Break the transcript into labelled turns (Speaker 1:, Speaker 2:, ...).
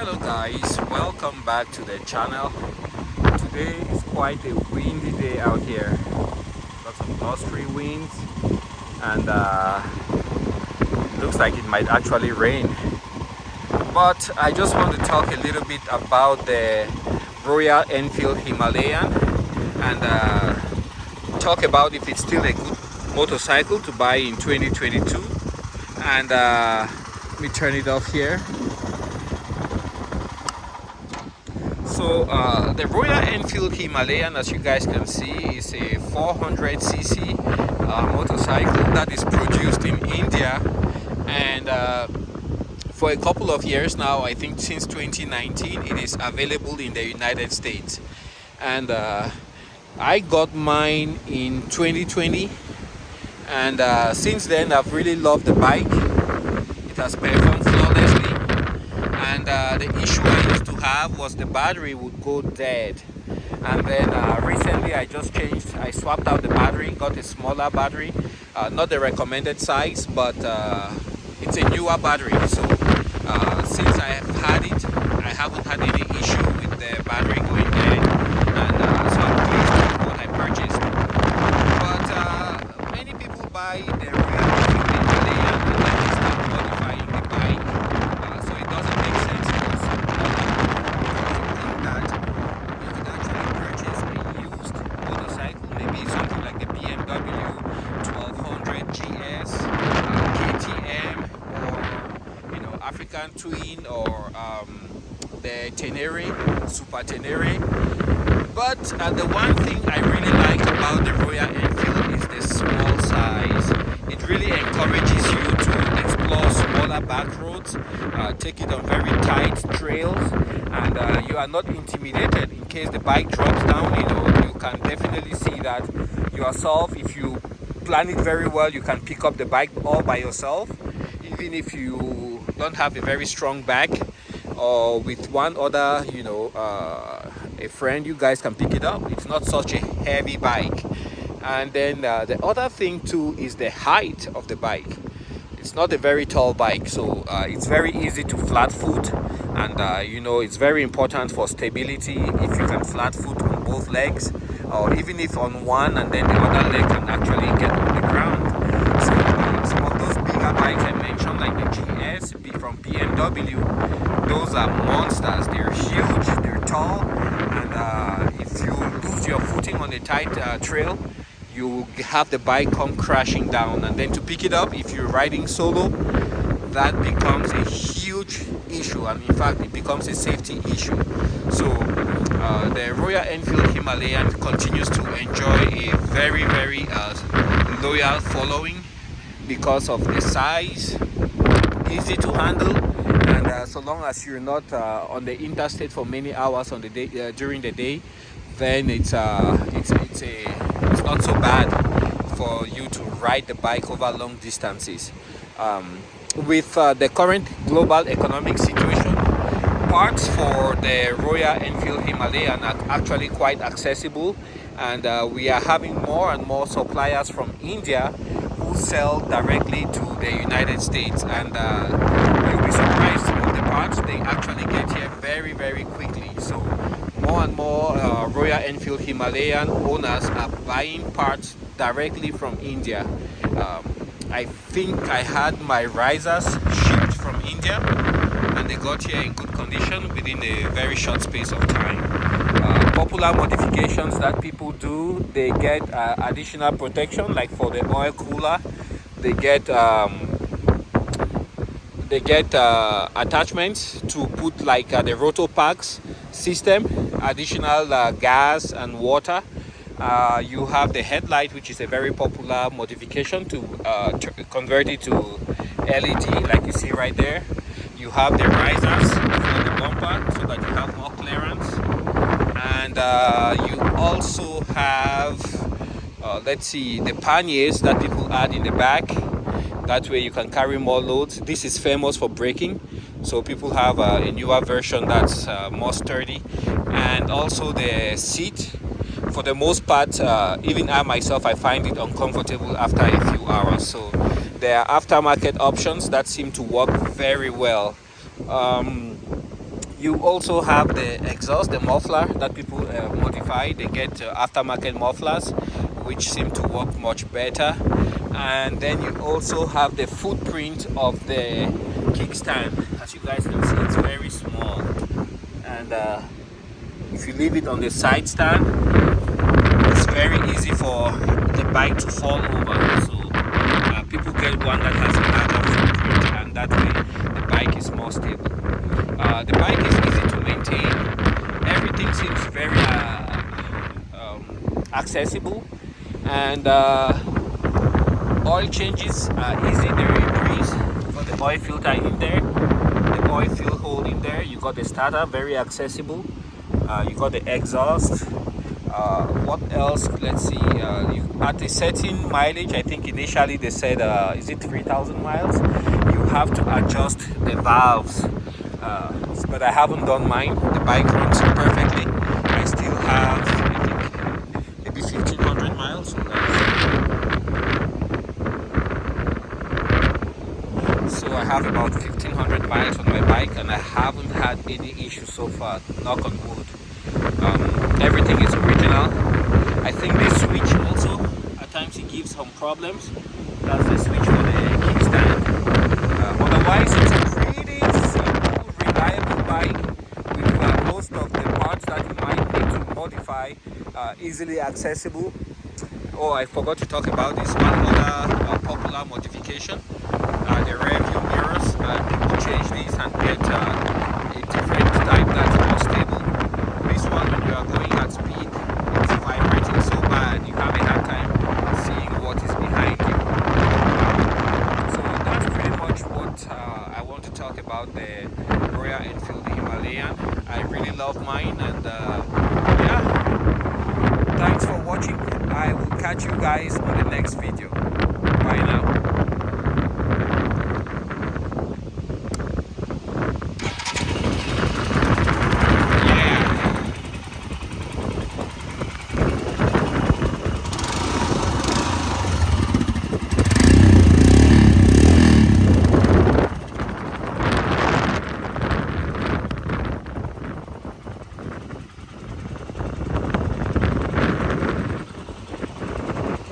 Speaker 1: Hello guys, welcome back to the channel. Today is quite a windy day out here. Lots of gusty winds and looks like it might actually rain. But I just want to talk a little bit about the Royal Enfield Himalayan and talk about if it's still a good motorcycle to buy in 2022. And let me turn it off here. So the Royal Enfield Himalayan, as you guys can see, is a 400cc motorcycle that is produced in India, and for a couple of years now, I think since 2019, it is available in the United States. And I got mine in 2020, and since then I've really loved the bike. It has performed flawlessly. And the issue I used to have was the battery would go dead. And then recently I swapped out the battery, got a smaller battery, not the recommended size, but it's a newer battery. So since I have had it, I haven't had any issue with the battery going dead, and so I'm pleased with what I purchased. But many people buy the Royal Enfield India and then they start modifying the bike. So it doesn't make sense because that you could actually purchase a used motorcycle, maybe something like the BMW 1200 GS, KTM, or African Twin, or the Tenere, Super Tenere. But the one thing I really like about the Royal Enfield is the small size. It really encourages you to explore smaller back roads, take it on very tight trails, and you are not intimidated in case the bike drops down. You can definitely see that yourself. If you plan it very well, you can pick up the bike all by yourself, even if you don't have a very strong back, or with one other, a friend, you guys can pick it up. It's not such a heavy bike. And then the other thing too is the height of the bike. It's not a very tall bike, so it's very easy to flat foot, and it's very important for stability if you can flat foot on both legs, or even if on one and then the other leg can actually get on the ground. So some of those bigger bikes I mentioned, like the GS from BMW, those are monsters. They're huge, they're tall, and if you lose your footing on a tight trail, you have the bike come crashing down. And then to pick it up, if you're riding solo, that becomes a huge issue, and in fact it becomes a safety issue. So the Royal Enfield Himalayan continues to enjoy a very, very loyal following because of the size, easy to handle, and so long as you're not on the interstate for many hours on the day during the day, then it's not so bad for you to ride the bike over long distances. With the current global economic situation, parts for the Royal Enfield Himalayan are actually quite accessible, and we are having more and more suppliers from India who sell directly to the United States, and you'll be surprised some of the parts they actually get here very, very quickly. So more and more Royal Enfield Himalayan owners are buying parts directly from India. I think I had my risers shipped from India, and they got here in good condition within a very short space of time. Popular modifications that people do, they get additional protection, like for the oil cooler, they get attachments to put, like the roto packs system, additional gas and water. You have the headlight, which is a very popular modification to convert it to LED, like you see right there. You have the risers for the bumper so that you have more clearance, and you also have the panniers that people add in the back. That way you can carry more loads. This is famous for braking, so people have a newer version that's more sturdy. And also the seat, for the most part, even I myself, I find it uncomfortable after a few hours. So there are aftermarket options that seem to work very well. You also have the exhaust, the muffler that people modify. They get aftermarket mufflers, which seem to work much better. And then you also have the footprint of the kickstand. As you guys can see, it's very small. And if you leave it on the side stand, it's very easy for the bike to fall over. So people get one that has a larger footprint, and that way the bike is more stable. The bike is easy to maintain. Everything seems very accessible, and oil changes are easy. They're a breeze. You got the oil filter in there, the oil fill hole in there. You got the starter, very accessible. You got the exhaust. What else? Let's see. At a certain mileage, I think initially they said, is it 3,000 miles? You have to adjust the valves. But I haven't done mine. The bike runs perfectly. I still have, I think, maybe 1,500 miles. So I have about 1,500 miles on my bike, and I haven't had any issues so far. Knock on wood. Everything is original. I think this switch also, at times it gives some problems. That's the switch for the kickstand. Otherwise, it's a pretty simple, reliable bike with most of the parts that you might need to modify easily accessible. Oh, I forgot to talk about this one other popular modification. The rear view mirrors. People change these and get a different type that's more stable. This one, when you are going at speed, it's vibrating so bad you have a hard time seeing what is behind you. So that's pretty much what I want to talk about the Royal Enfield Himalayan. I really love mine, and yeah, thanks for watching. I will catch you guys on the next video.